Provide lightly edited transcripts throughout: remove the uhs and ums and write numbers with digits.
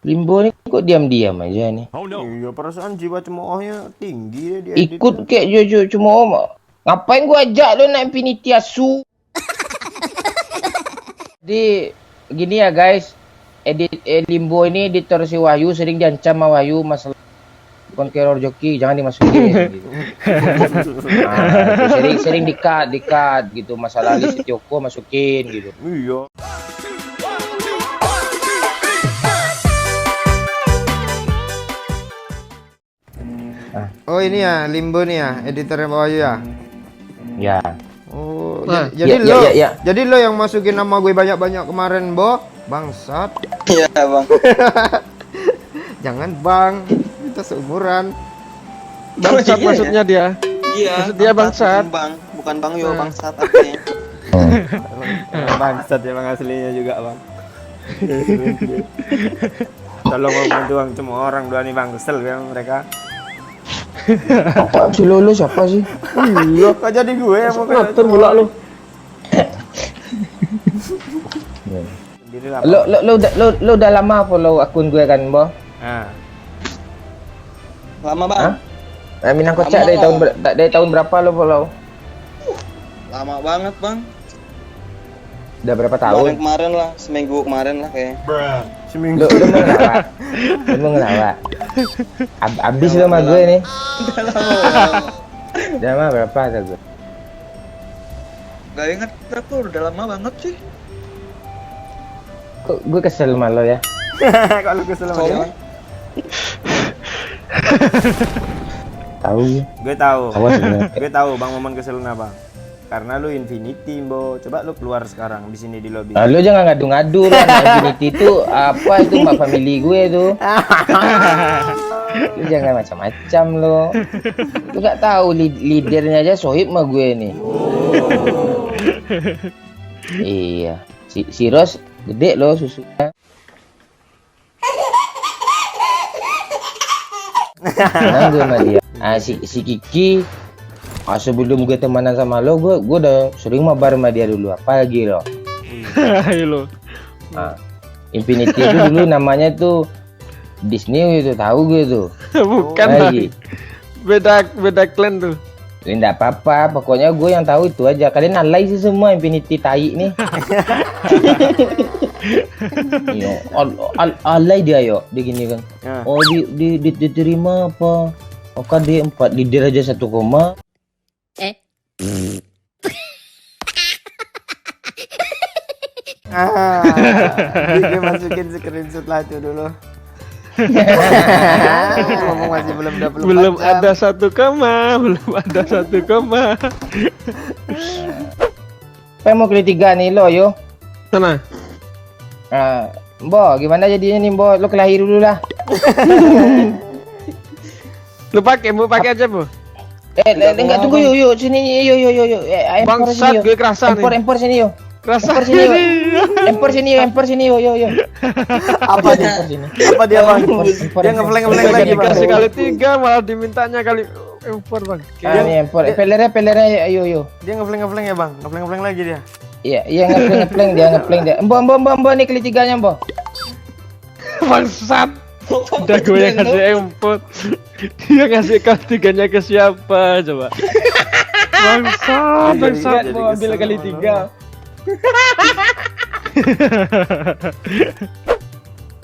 Limbo nih kok diam-diam aja nih. Iya, perasaan jiwa cemoohnya tinggi ya dia. Ikut kayak Jojo cuma om. Ngapain gua ajak lo naik Infinity Asu? Jadi gini ya guys, Limbo ini editor si Wahyu sering diancam sama Wahyu masalah konkeror joki jangan dimasukin gitu. Nah, sering dikat gitu masalah list Tioko masukin gitu. Iya. Oh ini ya Limbo nih ya editornya Pak Wahyu ya. Ya. Oh, Nah, jadi ya. jadi lo yang masukin nama gue banyak-banyak kemarin, Bo. Bangsat. Iya, Bang. Jangan, Bang. Kita seumuran. Bangsat maksudnya dia. Iya. Maksud dia bangsat. Bang, bukan Bang Yo, bangsat artinya. Bangsat ya Bang aslinya juga, Bang. Tolong membantu Bang, cuma orang dua nih Bang, kesel ya mereka. Apa si Lolo siapa sih? Iya, kok jadi gue yang mau Ngatur pula lu. Lo udah lama follow akun gue kan, Bo? Nah. Lama, Bang. Minang kocak dari tahun berapa lo follow? Lama banget, Bang. Udah berapa tahun? Kemarin lah, seminggu kemarin lah kayak. Seminggu. Lo mau ngelawak. Abis lo sama gue nih. Udah lama berapa kata gue? Gak inget aku udah lama banget sih. Kok gue kesel sama lo ya? Kok lu kesel sama dia? Soalnya Tahu ya? Gue tahu. Awas sebenarnya. Gue tahu Bang Momon kesel kenapa? Karena lu Infinity, Bo. Coba lu keluar sekarang di sini di lobby. Lo jangan ngadu-ngadu lo. Infinity itu apa itu mbak family gue tuh. Lu jangan macam-macam lo. Lu gak tahu leadernya aja Sohib sama gue nih. Iya. Si Ros gede lo susunya. Nah, gue sama dia. Si Kiki. Sebelum gue temenan sama lo, gue udah sering mabar sama dia dulu. Apa lagi lo? Ayo lo. Infinity itu dulu namanya tuh Disney itu, tahu gue tuh. Bukan lagi. Beda clan tuh. Enggak apa-apa, pokoknya gue yang tahu itu aja. Kalian alay sih semua Infinity tai nih. Iya, alay dia yo, dia gini kan. Oh diterima apa? Oh kan dia 4 leader aja 1 koma. Gue masukin screenshot lah itu dulu. Ngomong masih belum 24 Belum jam. ada 1 koma, belum ada 1 koma. Apa mau kali 3 nih lo yo? Sana. Bo, gimana jadinya nih Bo? Lo kelahir dulu lah. Lu pakai aja, Bu. Enggak tunggu yuk sini yuk. Bangsat gue kerasa nih. Empor sini yuk. Kerasa Empor sini yuk. Apa dia? Apa dia Bang? Dia ngeflank lagi Bang. Dikasih kali 3 malah dimintanya kali empor, Bang. Ini empor. Pelernya ayo. Dia ngeflank ya Bang. Ngeflank lagi dia. Iya ngeflank dia. Mbok nih kali 3-nya, Mbok. Bangsat. Udah gue yang ngasih empor. Dia ngasih kali 3-nya ke siapa coba? Bangsat mau ambil kali 3.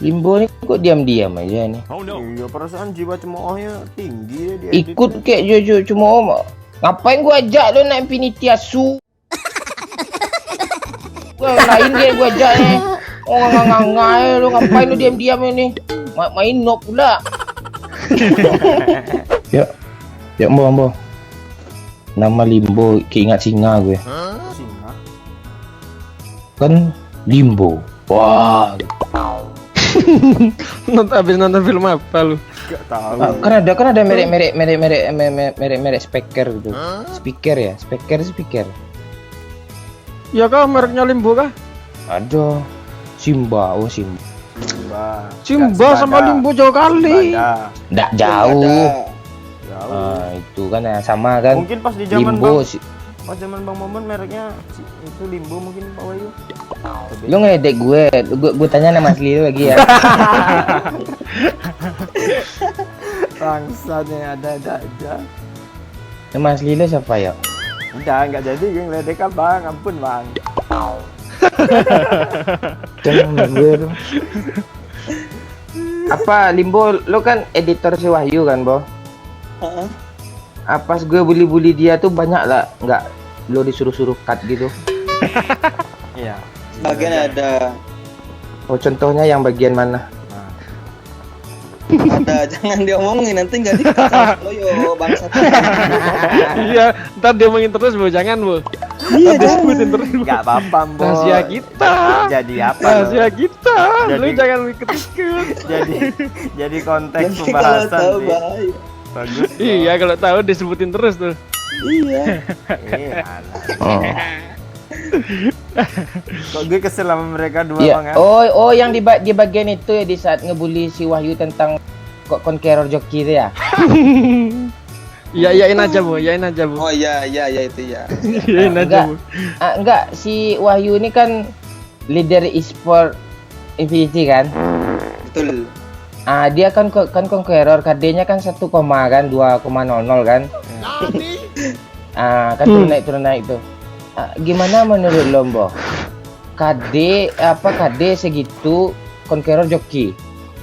Limbo nih kok diam-diam aja nih. Iya, perasaan jiwa cemoohnya tinggi ya dia. Ikut kayak Jojo cuma om. Ngapain gua ajak lo naik Infinity Asu? Gua lain dia gua ajak nih. Oh ngangai lo ngapain lo diam-diam ini? Main no pula. Ya Mbok. Nama Limbo keingat singa gue. Singa. Kan Limbo. Wah. Habis nonton film apa lu? Gak tahu. Kan ada merek speaker gitu. Speaker. Ya kah mereknya Limbo kah? Ada Simba. Simba sama Limbo jauh kali. Nggak jauh. Jauh. Itu kan ya sama kan. Mungkin pas di zaman Limbo Bang, Pas zaman Bang Momon mereknya itu Limbo mungkin Pak Wahyu. Lu ngeledek gue tanya nama asli lu lagi ya. Bangsatnya ada aja. Nama asli lu siapa ya? Udah nggak jadi gue ngeledek kan Bang, ampun Bang. Jangan gue tuh. Apa Limbo, lu kan editor si Wahyu kan, Bo? Heeh. Pas gue bully-bully dia tuh banyak lah, nggak lo disuruh-suruh cut gitu. Iya. Bagian ada Contohnya yang bagian mana? jangan diomongin nanti nggak dikata loyo bangsa. Iya, ntar dia ngomongin terus Bu, jangan Bu. Iya, Ntar disebutin terus Bu. Nggak apa-apa, Bo. Rahasia kita. Jadi apa? Rahasia kita. Lu Jadi- jangan ikut-ikut. jadi konteks Nanti kalau pembahasan tahu sih. bahaya. Bagus. Bo. Iya, kalau tahu disebutin terus tuh. Iya. Alah. Kok gue kesel sama mereka dua Iya. Bang ya? Oh, yang di bagian itu ya, di saat ngebully si Wahyu tentang kok Conqueror joki itu ya. Iya, iyain aja Bu, iyain aja Bu. Oh iya itu ya. Iyain aja Bu. Enggak, si Wahyu ini kan leader e-sport Infinity kan. Betul. Dia kan Conqueror, KD-nya kan 1, kan 2,00 kan. Kan turun naik tuh. Gimana menurut lo, Bo? KD segitu Conqueror joki.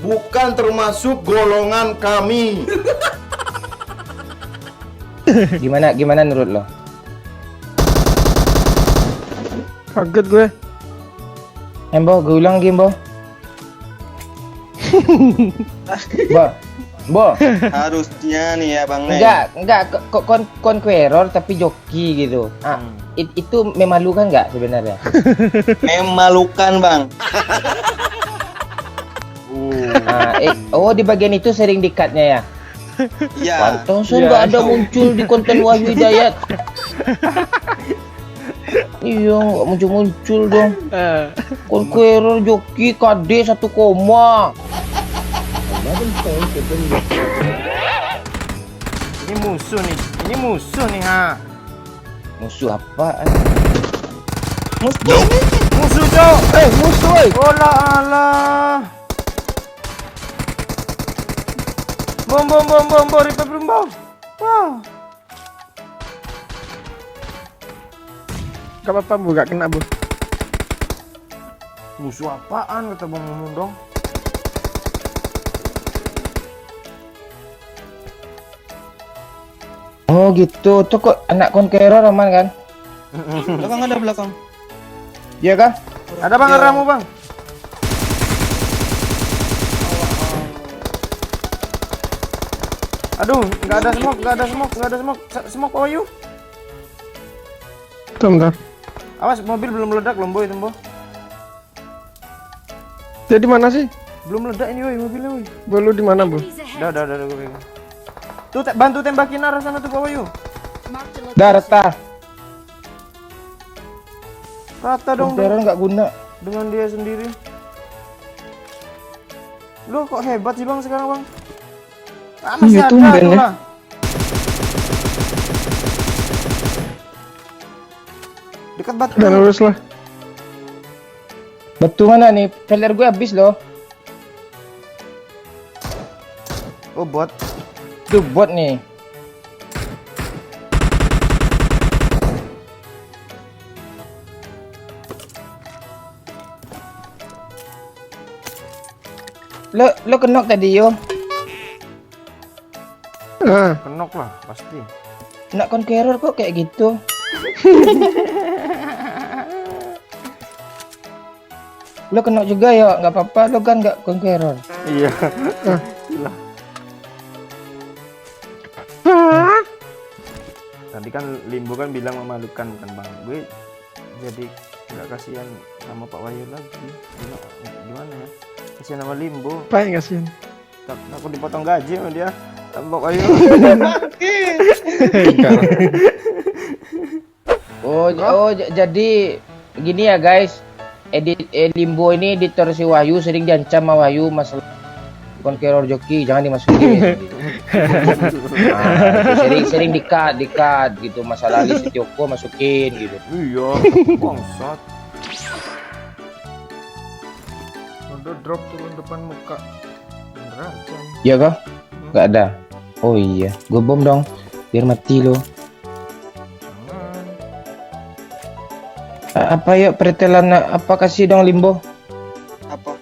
Bukan termasuk golongan kami. Gimana menurut lo? Kaget gue. Bo, gue ulang game, Bo. Bo. Harusnya nih ya Bang Neng. Enggak Conqueror tapi joki gitu. Itu memalukan nggak sebenarnya? Memalukan Bang. Di bagian itu sering di-cut-nya ya. Iya. Pantesan Iya. nggak ada muncul di konten Wahyu Hidayat. Iya, nggak muncul dong. Conqueror joki KD 1, Ini musuh nih ha. musuh apaan? Musuh cok. Musuh woy. Olah alah. Bom, repair belum bom. Wah. Gak apa-apa Bu, gak kena Bu. Musuh apaan kata Bang Mumun dong? Oh gitu, tuh kok anak Conqueror aman kan? Belakang ada belakang. Iya kah? Ada Bang arahmu Bang. Aduh, nggak ada smoke. Smoke Pak Wahyu. Bentar. Awas mobil belum meledak loh Boy, Tembo. Dia di mana sih? Belum meledak ini woi mobilnya woi. Bu, lu di mana Bu? Udah gue pegang. Tuh bantu tembakin arah sana tuh Pak Wahyu. Dah reta. Rata dong Conqueror nggak guna. dengan dia sendiri. Lu kok hebat sih Bang sekarang Bang? Masih Iya, ada tumben tuh ya. lah. Dekat batu. Udah lurus lah. Batu mana nih? Filler gue habis loh. Oh bot. Tuh bot nih. Lo kenok tadi yo. Kenok lah pasti. Nak Conqueror kok kayak gitu? Lo kenok juga ya, nggak apa-apa. Lo kan nggak Conqueror. Iya. Gila. Tadi kan Limbo kan bilang memalukan kan Bang. Gue jadi nggak kasihan sama Pak Wahyu lagi. Gimana ya? Kasihan sama Limbo. Apa yang kasihan? Aku dipotong gaji sama dia. Pak Wahyu. Jadi gini ya guys. Limbo ini editor si Wahyu sering diancam sama Wahyu masalah bukan error joki, jangan dimasukin. Nah, itu sering dikat gitu, masalah list Tioko masukin gitu. Iya, bangsat. Udah drop turun depan muka. Beneran, Chan. Iya kah? Gak ada. Oh iya, gue bom dong, biar mati lo. Jangan. Apa yuk pretelan apa kasih dong Limbo? Apa?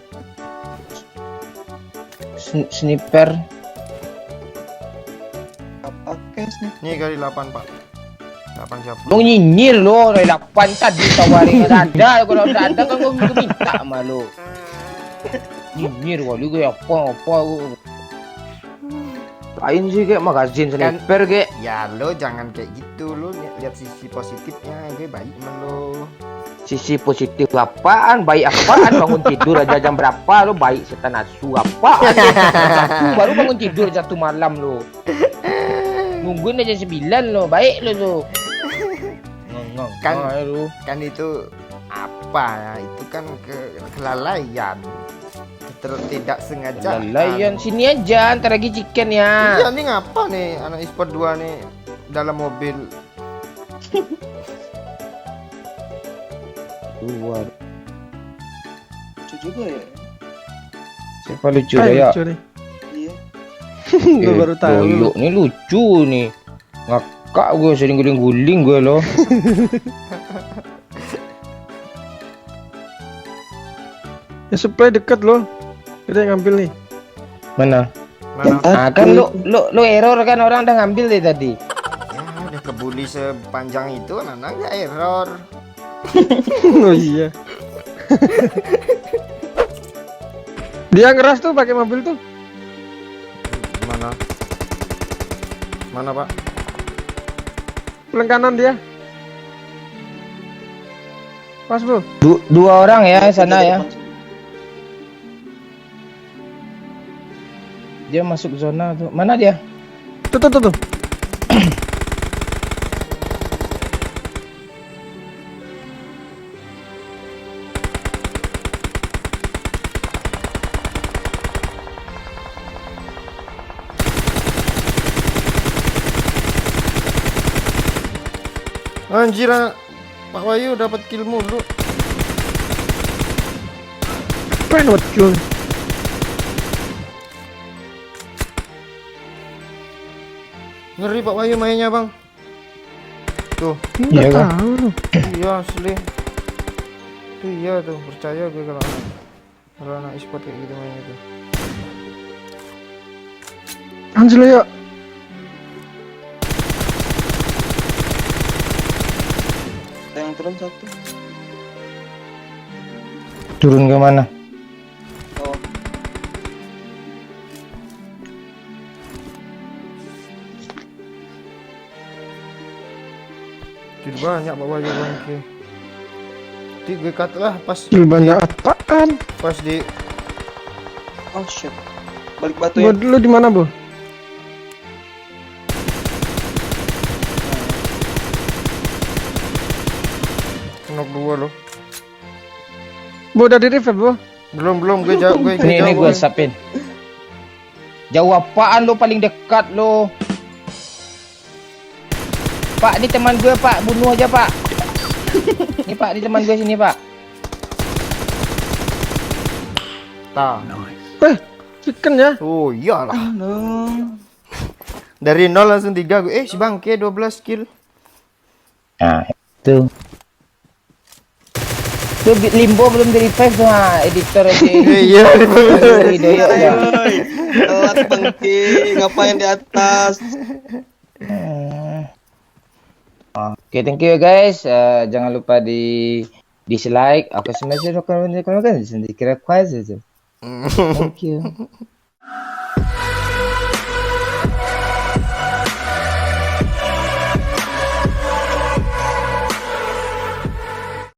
Sniper. Apa kes nih? Nih kali 8, Pak. 8 siapa? Lo nyinyir lo, dari 8 tadi tawarin ada, kalau udah ada kan gue minta sama lo. Nyinyir kali gue apa. Lain sih kayak magazin sniper kayak. Ya lo jangan kayak gitu, lo lihat sisi positifnya. Gue baik sama lo. Sisi positif apaan? Baik apaan? Bangun tidur aja jam berapa lo? Baik setan asu apaan? Baru bangun tidur 1 malam lo. Nungguin aja 9 lo, baik lo tuh. Kan itu apa ya? Itu kan kelalaian. Tidak sengaja. Lalayan sini aja, antar lagi chicken ya. Iya, ini ngapa nih anak e-sport 2 nih dalam mobil. Luar. Lucu juga ya. Siapa lucu ya? Lucu nih. Iya. Gue baru tahu. Doyok nih lucu nih. Ngakak gue sering guling-guling gue loh. Ya supply deket loh. Kita yang ngambil nih. Mana? Mana? Ah kan lu error kan, orang udah ngambil deh tadi. Ya udah kebuli sepanjang itu anak nggak error. Oh iya. Dia ngeras tuh pakai mobil tuh. Mana? Mana, Pak? Pulang kanan dia. Pas bro. Dua orang ya sana ya. Dia masuk zona tuh. Mana dia? Tuh. Anjir, Pak Wahyu dapat kill mulu. Pengen buat kill. Ngeri Pak Wahyu mainnya, Bang. Tuh. Iya Nggak kan? tahu loh. Iya asli. Tuh iya tuh, percaya gue kalau anak e-sport kayak gitu mainnya tuh. Anjir ya. Ada yang turun satu. Turun ke mana? Oh, Kill banyak Pak Wahyu bangke. Nanti gue cut lah pas Kill banyak apaan? pas di oh shit. Balik batu ya. Lu di mana, Bu? knock 2 loh. Bu udah di revive, Bu. Belum gue jauh gue Ini jauh. gue sapin. Jauh apaan lo, paling dekat lo. Pak, ini teman gue Pak, bunuh aja Pak. Ini Pak, ini teman gue sini Pak. Tah. Chicken ya. Oh iyalah. No. Dari 0 langsung 3 gue. Si bangke 12 kill. Nah, itu. Tuh Limbo belum di revive tuh, editor aja. Iya, Doyok ya. Telat bangki, ngapain di atas? Oke, thank you guys. Jangan lupa di dislike. Aku sebenarnya kalau kan sendiri kira kuasa. Thank you.